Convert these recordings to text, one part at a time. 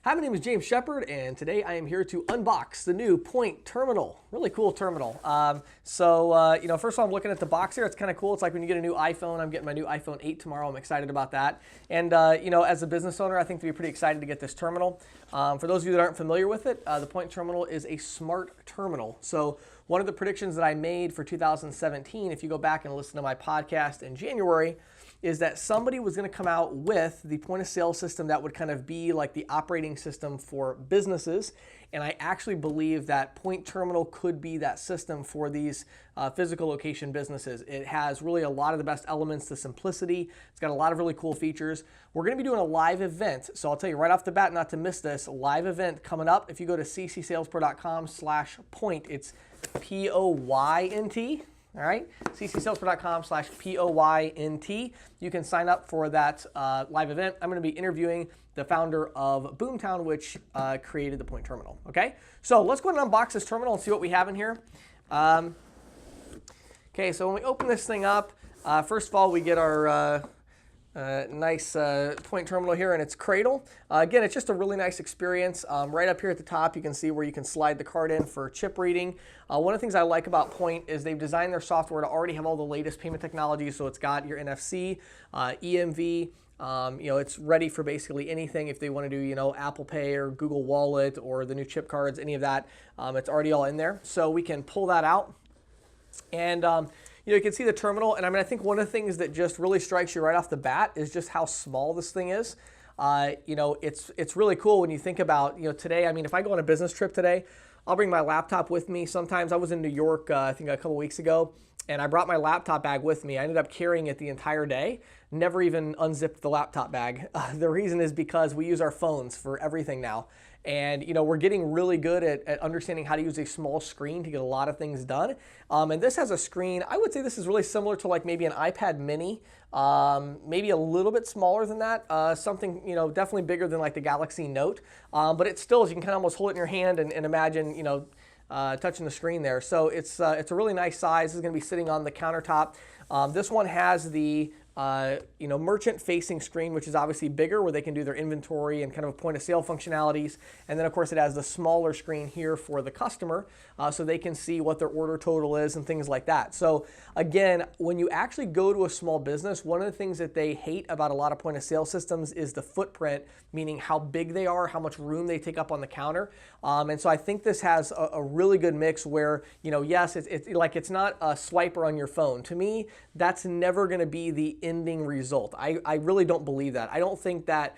Hi, my name is James Shepard, and today I am here to unbox the new Poynt terminal. Really cool terminal. First of all, I'm looking at the box here. It's kind of cool. It's like when you get a new iPhone. I'm getting my new iPhone 8 tomorrow. I'm excited about that. And, as a business owner, I think to be pretty excited to get this terminal. For those of you that aren't familiar with it, the Poynt terminal is a smart terminal. So one of the predictions that I made for 2017, if you go back and listen to my podcast in January, is that somebody was going to come out with the point of sale system that would kind of be like the operating system for businesses. And I actually believe that Poynt Terminal could be that system for these physical location businesses. It has really a lot of the best elements, the simplicity. It's got a lot of really cool features. We're going to be doing a live event. So I'll tell you right off the bat, not to miss this live event coming up. If you go to ccsalespro.com/Poynt, it's Poynt. All right, ccsalespro.com/Poynt. You can sign up for that live event. I'm going to be interviewing the founder of Boomtown, which created the Poynt terminal. Okay, so let's go ahead and unbox this terminal and see what we have in here. Okay, so when we open this thing up, first of all, we get our nice Poynt terminal here in its cradle. Again, it's just a really nice experience. Right up here at the top, you can see where you can slide the card in for chip reading. One of the things I like about Poynt is they've designed their software to already have all the latest payment technology. So it's got your NFC, EMV. It's ready for basically anything. If they want to do, Apple Pay or Google Wallet or the new chip cards, any of that, it's already all in there. So we can pull that out. And you can see the terminal, and I think one of the things that just really strikes you right off the bat is just how small this thing is. It's really cool when you think about, today, if I go on a business trip today, I'll bring my laptop with me. Sometimes I was in New York, I think a couple weeks ago, and I brought my laptop bag with me. I ended up carrying it the entire day, never even unzipped the laptop bag. The reason is because we use our phones for everything now. And, we're getting really good at understanding how to use a small screen to get a lot of things done. And this has a screen, I would say this is really similar to like maybe an iPad mini, maybe a little bit smaller than that, something, definitely bigger than like the Galaxy Note. But it still, you can kind of almost hold it in your hand and imagine, touching the screen there. So it's a really nice size. It's going to be sitting on the countertop. This one has the merchant-facing screen, which is obviously bigger, where they can do their inventory and kind of point-of-sale functionalities. And then, of course, it has the smaller screen here for the customer, so they can see what their order total is and things like that. So, again, when you actually go to a small business, one of the things that they hate about a lot of point-of-sale systems is the footprint, meaning how big they are, how much room they take up on the counter. And so I think this has a really good mix where, yes, it's not a swiper on your phone. To me, that's never going to be the ending result. I really don't believe that. I don't think that,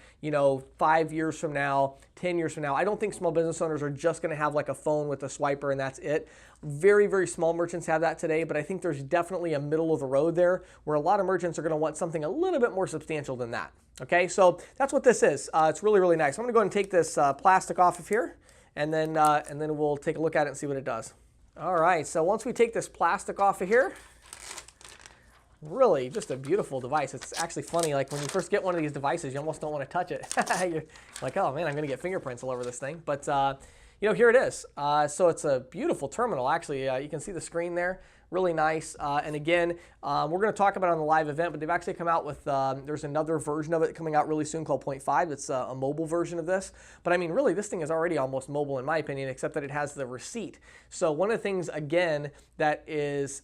5 years from now, 10 years from now, I don't think small business owners are just going to have like a phone with a swiper and that's it. Very, very small merchants have that today, but I think there's definitely a middle of the road there where a lot of merchants are going to want something a little bit more substantial than that. Okay, so that's what this is. It's really, really nice. I'm going to go ahead and take this plastic off of here, and then we'll take a look at it and see what it does. All right, so once we take this plastic off of here, really just a beautiful device. It's actually funny, like when you first get one of these devices, you almost don't want to touch it. You're like, oh man, I'm going to get fingerprints all over this thing. But here it is. So it's a beautiful terminal, actually. You can see the screen there. Really nice. And again, we're going to talk about it on the live event, but they've actually come out with, there's another version of it coming out really soon called Poynt 5. It's a mobile version of this. But really, this thing is already almost mobile in my opinion, except that it has the receipt. So one of the things, again, that is,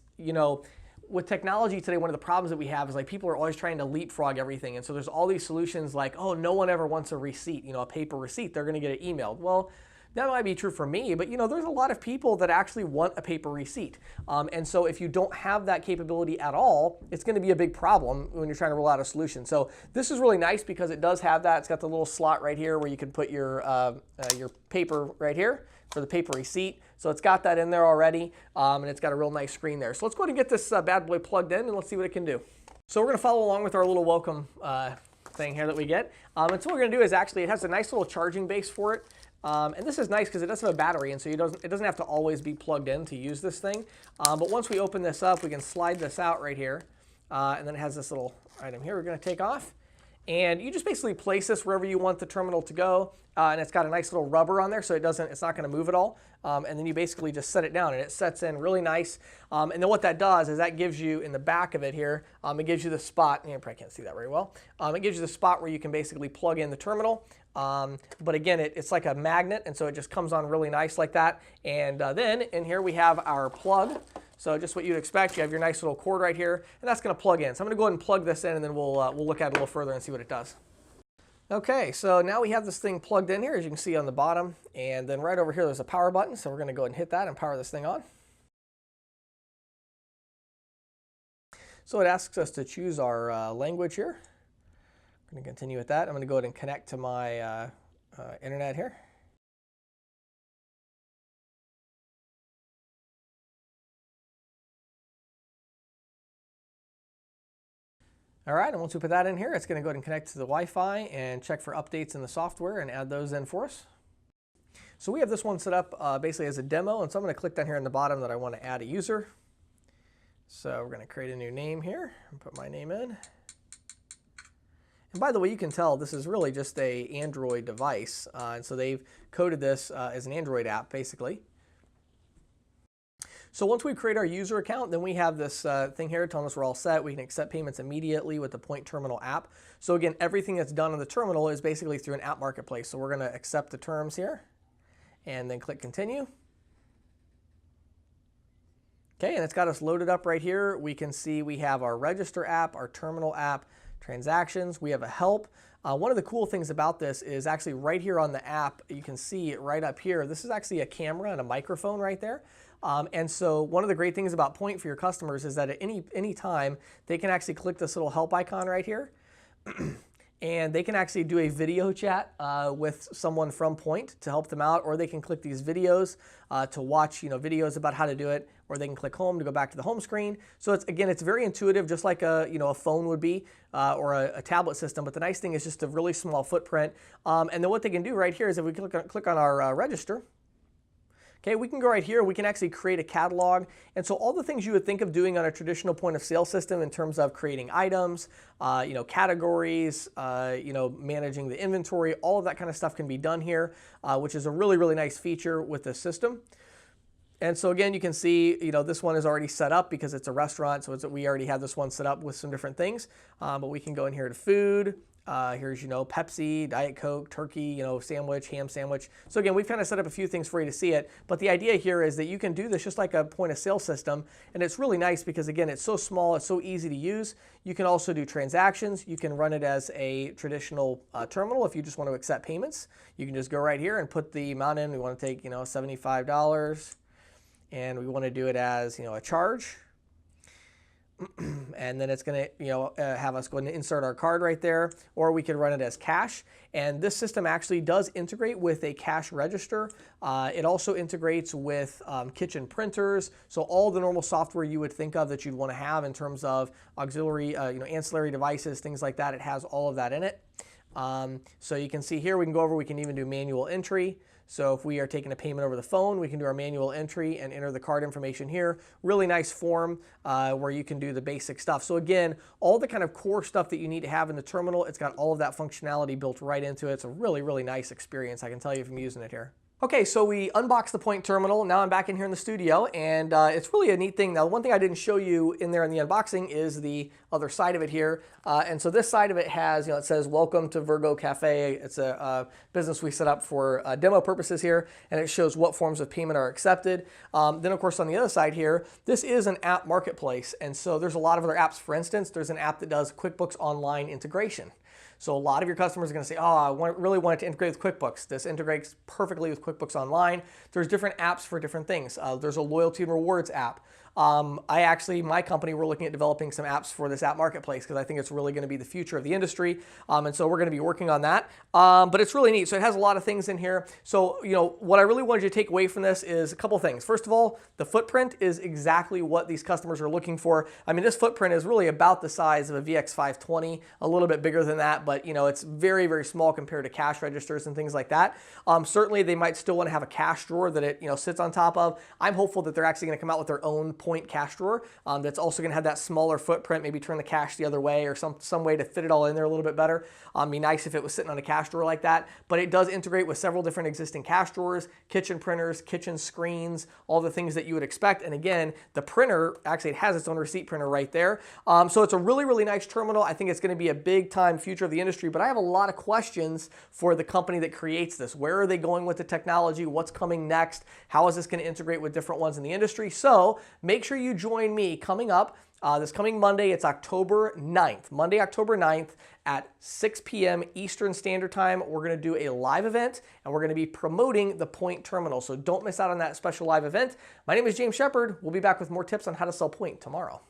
with technology today, one of the problems that we have is like people are always trying to leapfrog everything. And so there's all these solutions like, oh, no one ever wants a receipt, a paper receipt. They're going to get it emailed. Well, that might be true for me, but there's a lot of people that actually want a paper receipt. And so if you don't have that capability at all, it's going to be a big problem when you're trying to roll out a solution. So this is really nice because it does have that. It's got the little slot right here where you can put your paper right here for the paper receipt. So it's got that in there already, and it's got a real nice screen there. So let's go ahead and get this bad boy plugged in and let's see what it can do. So we're going to follow along with our little welcome thing here that we get. And so what we're going to do is actually, it has a nice little charging base for it. And this is nice because it doesn't have a battery, and so it doesn't have to always be plugged in to use this thing. But once we open this up, we can slide this out right here. And then it has this little item here we're going to take off. And you just basically place this wherever you want the terminal to go. And it's got a nice little rubber on there, so it's not going to move at all. And then you basically just set it down, and it sets in really nice. And then what that does is that gives you, in the back of it here, it gives you the spot. You probably can't see that very well. It gives you the spot where you can basically plug in the terminal. But again, it's like a magnet, and so it just comes on really nice like that. And then in here we have our plug. So just what you'd expect, you have your nice little cord right here, and that's going to plug in. So I'm going to go ahead and plug this in, and then we'll look at it a little further and see what it does. Okay, so now we have this thing plugged in here, as you can see on the bottom, and then right over here there's a power button, so we're going to go ahead and hit that and power this thing on. So it asks us to choose our language here. I'm going to continue with that. I'm going to go ahead and connect to my internet here. All right, and once we put that in here, it's going to go ahead and connect to the Wi-Fi and check for updates in the software and add those in for us. So we have this one set up basically as a demo, and so I'm going to click down here in the bottom that I want to add a user. So we're going to create a new name here and put my name in. And by the way, you can tell this is really just an Android device, and so they've coded this as an Android app basically. So once we create our user account, then we have this thing here telling us we're all set. We can accept payments immediately with the Poynt Terminal app. So again, everything that's done on the terminal is basically through an app marketplace. So we're going to accept the terms here and then click continue. Okay, and it's got us loaded up right here. We can see we have our register app, our terminal app, transactions. We have a help. One of the cool things about this is actually right here on the app, you can see it right up here. This is actually a camera and a microphone right there. And so one of the great things about Poynt for your customers is that at any time, they can actually click this little help icon right here. And they can actually do a video chat with someone from Poynt to help them out, or they can click these videos to watch videos about how to do it, or they can click home to go back to the home screen. So it's very intuitive, just like a phone would be or a tablet system. But the nice thing is just a really small footprint. And then what they can do right here is if we click on our register. Okay, we can go right here, we can actually create a catalog. And so all the things you would think of doing on a traditional point of sale system in terms of creating items, categories, managing the inventory, all of that kind of stuff can be done here, which is a really, really nice feature with this system. And so again, you can see, this one is already set up because it's a restaurant, so we already have this one set up with some different things. But we can go in here to food. Here's, Pepsi, Diet Coke, turkey, sandwich, ham sandwich. So again, we've kind of set up a few things for you to see it. But the idea here is that you can do this just like a point of sale system. And it's really nice because, again, it's so small, it's so easy to use. You can also do transactions. You can run it as a traditional terminal if you just want to accept payments. You can just go right here and put the amount in. We want to take, $75. And we want to do it as, a charge. And then it's going to have us go and insert our card right there, or we can run it as cash. And this system actually does integrate with a cash register. It also integrates with kitchen printers, so all the normal software you would think of that you'd want to have in terms of auxiliary, ancillary devices, things like that. It has all of that in it. So you can see here we can go over, we can even do manual entry. So if we are taking a payment over the phone, we can do our manual entry and enter the card information here. Really nice form where you can do the basic stuff. So again, all the kind of core stuff that you need to have in the terminal, it's got all of that functionality built right into it. It's a really, really nice experience, I can tell you from using it here. Okay, so we unboxed the Poynt terminal. Now I'm back in here in the studio, and it's really a neat thing. Now, one thing I didn't show you in there in the unboxing is the other side of it here. And so this side of it has, it says, "Welcome to Virgo Cafe." It's a business we set up for demo purposes here, and it shows what forms of payment are accepted. Then, of course, on the other side here, this is an app marketplace. And so there's a lot of other apps. For instance, there's an app that does QuickBooks Online integration. So a lot of your customers are going to say, oh, I really want it to integrate with QuickBooks. This integrates perfectly with QuickBooks Online. There's different apps for different things. There's a loyalty and rewards app. My company, we're looking at developing some apps for this app marketplace because I think it's really going to be the future of the industry. And so we're going to be working on that. But it's really neat. So it has a lot of things in here. So, what I really wanted you to take away from this is a couple things. First of all, the footprint is exactly what these customers are looking for. I mean, this footprint is really about the size of a VX520, a little bit bigger than that, but it's very, very small compared to cash registers and things like that. Certainly, they might still want to have a cash drawer that it sits on top of. I'm hopeful that they're actually going to come out with their own Poynt cash drawer that's also going to have that smaller footprint, maybe turn the cash the other way or some way to fit it all in there a little bit better. Be nice if it was sitting on a cash drawer like that, but it does integrate with several different existing cash drawers, kitchen printers, kitchen screens, all the things that you would expect. And again, the printer, actually it has its own receipt printer right there. So it's a really, really nice terminal. I think it's going to be a big time future of the industry, but I have a lot of questions for the company that creates this. Where are they going with the technology? What's coming next? How is this going to integrate with different ones in the industry? So make sure you join me coming up this coming Monday. It's October 9th, Monday, October 9th at 6 p.m. Eastern Standard Time. We're going to do a live event and we're going to be promoting the Poynt terminal. So don't miss out on that special live event. My name is James Shepard. We'll be back with more tips on how to sell Poynt tomorrow.